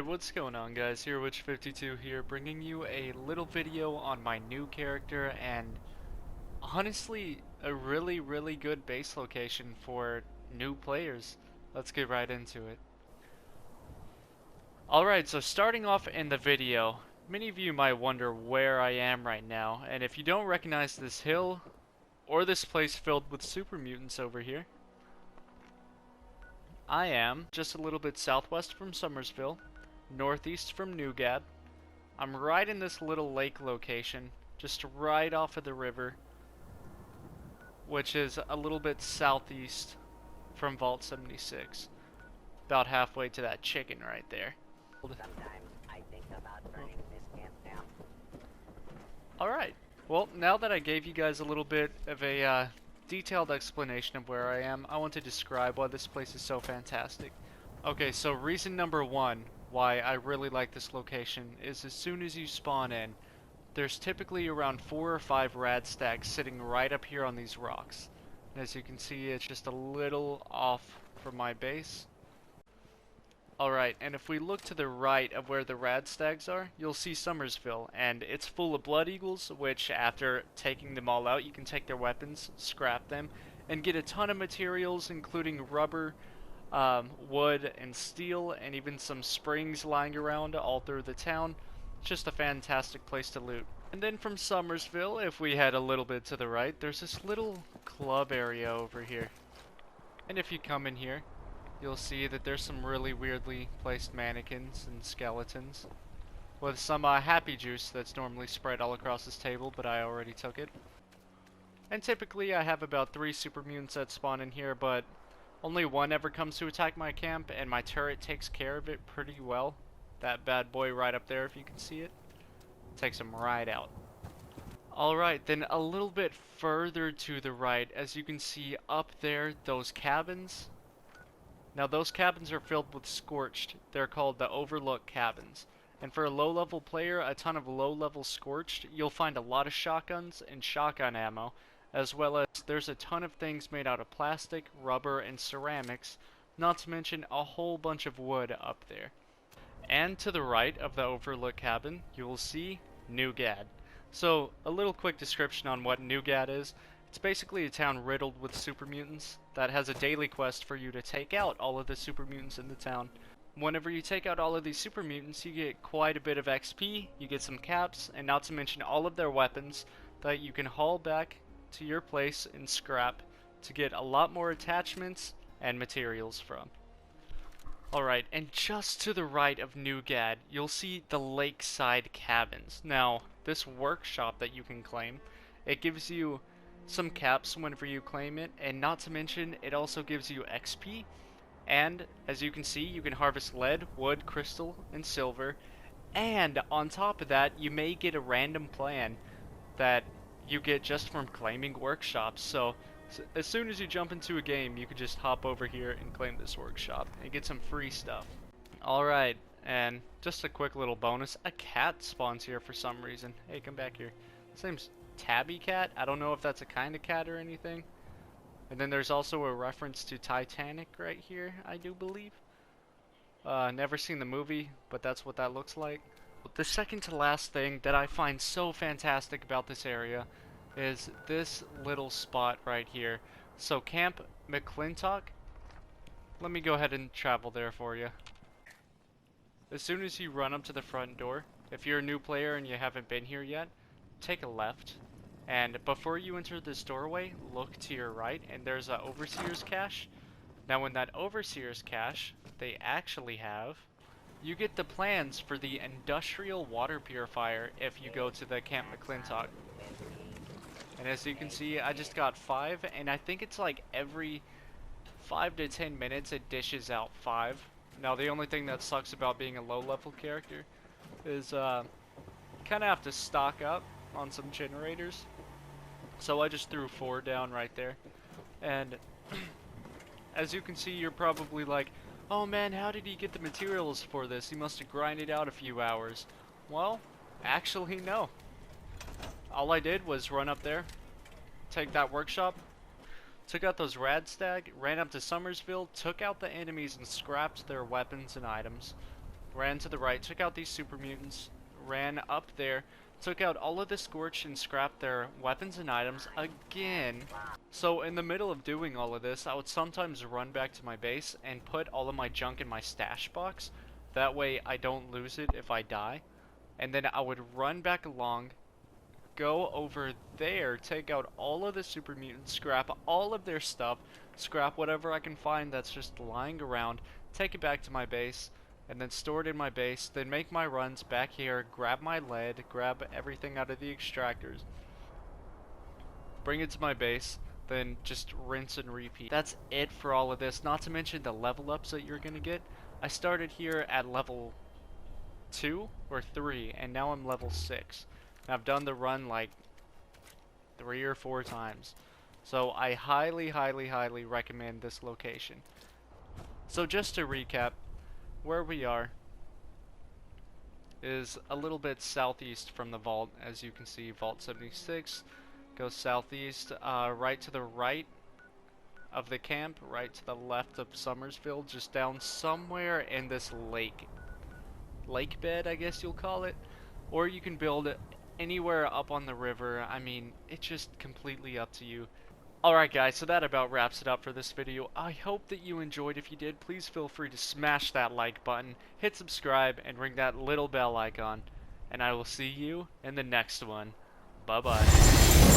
Hey, what's going on, guys? Here, Witch52 here, bringing you a little video on my new character, and honestly, a really good base location for new players. Let's get right into it. Alright, so starting off in the video, many of you might wonder where I am right now, and if you don't recognize this hill, or this place filled with super mutants over here, I am just a little bit southwest from Summersville, northeast from Newgad. I'm right in this little lake location, just right off of the river, which is a little bit southeast from Vault 76. About halfway to that chicken right there. Sometimes I think about burning this camp down. Alright, well, now that I gave you guys a little bit of a detailed explanation of where I am, I want to describe why this place is so fantastic. Okay, so reason number one why I really like this location is as soon as you spawn in, there's typically around 4 or 5 rad stacks sitting right up here on these rocks. And as you can see, it's just a little off from my base. Alright, and if we look to the right of where the rad stags are, you'll see Summersville, and it's full of Blood Eagles, which after taking them all out, you can take their weapons, scrap them, and get a ton of materials, including rubber, wood, and steel, and even some springs lying around all through the town. It's just a fantastic place to loot. And then from Summersville, if we head a little bit to the right, there's this little club area over here. And if you come in here, you'll see that there's some really weirdly placed mannequins and skeletons with some happy juice that's normally spread all across this table, but I already took it. And typically I have about 3 super mutants that spawn in here, but only one ever comes to attack my camp, and my turret takes care of it pretty well. That bad boy right up there, if you can see it, takes him right out. Alright, then a little bit further to the right, as you can see up there, those cabins. Now those cabins are filled with Scorched. They're called the Overlook cabins. And for a low-level player, a ton of low-level Scorched, you'll find a lot of shotguns and shotgun ammo, as well as there's a ton of things made out of plastic, rubber, and ceramics, not to mention a whole bunch of wood up there. And to the right of the Overlook cabin, you will see Newgad. So, a little quick description on what Newgad is. It's basically a town riddled with super mutants that has a daily quest for you to take out all of the super mutants in the town. Whenever you take out all of these super mutants, you get quite a bit of XP, you get some caps, and not to mention all of their weapons that you can haul back to your place and scrap to get a lot more attachments and materials from. Alright, and just to the right of Newgad, you'll see the lakeside cabins. Now, this workshop that you can claim, it gives you some caps whenever you claim it, and not to mention, it also gives you XP, and as you can see, you can harvest lead, wood, crystal, and silver, and on top of that, you may get a random plan that you get just from claiming workshops. So as soon as you jump into a game, you could just hop over here and claim this workshop and get some free stuff. Alright, and just a quick little bonus, a cat spawns here for some reason. Hey, come back here. His name's Tabby Cat. I don't know if that's a kind of cat or anything. And then there's also a reference to Titanic right here, I do believe. Never seen the movie, but that's what that looks like. The second to last thing that I find so fantastic about this area is this little spot right here. So Camp McClintock, let me go ahead and travel there for you. As soon as you run up to the front door, if you're a new player and you haven't been here yet, take a left, and before you enter this doorway, look to your right, and there's an Overseer's cache. Now in that Overseer's cache, they actually have, you get the plans for the industrial water purifier if you go to the Camp McClintock. And as you can see, I just got 5, and I think it's like every 5 to 10 minutes it dishes out 5. Now the only thing that sucks about being a low level character is kind of have to stock up on some generators. So I just threw 4 down right there. And as you can see, you're probably like, oh man, how did he get the materials for this? He must have grinded out a few hours. Well, actually no. All I did was run up there, take that workshop, took out those Radstag, ran up to Summersville, took out the enemies and scrapped their weapons and items. ran to the right, took out these super mutants, ran up there, took out all of the Scorched and scrapped their weapons and items again. So in the middle of doing all of this, I would sometimes run back to my base and put all of my junk in my stash box. That way I don't lose it if I die. And then I would run back along, go over there, take out all of the super mutants, scrap all of their stuff, scrap whatever I can find that's just lying around, take it back to my base, and then store it in my base, then make my runs back here, grab my lead, grab everything out of the extractors, bring it to my base, then just rinse and repeat. That's it for all of this, not to mention the level ups that you're gonna get. I started here at level 2 or 3, and now I'm level 6. And I've done the run like 3 or 4 times. So I highly, highly, highly recommend this location. So just to recap, where we are is a little bit southeast from the vault. As you can see, Vault 76 goes southeast, right to the right of the camp, right to the left of Summersville, just down somewhere in this lake bed, I guess you'll call it. Or you can build anywhere up on the river. I mean, it's just completely up to you. Alright guys, so that about wraps it up for this video. I hope that you enjoyed. If you did, please feel free to smash that like button, hit subscribe, and ring that little bell icon. And I will see you in the next one. Bye bye.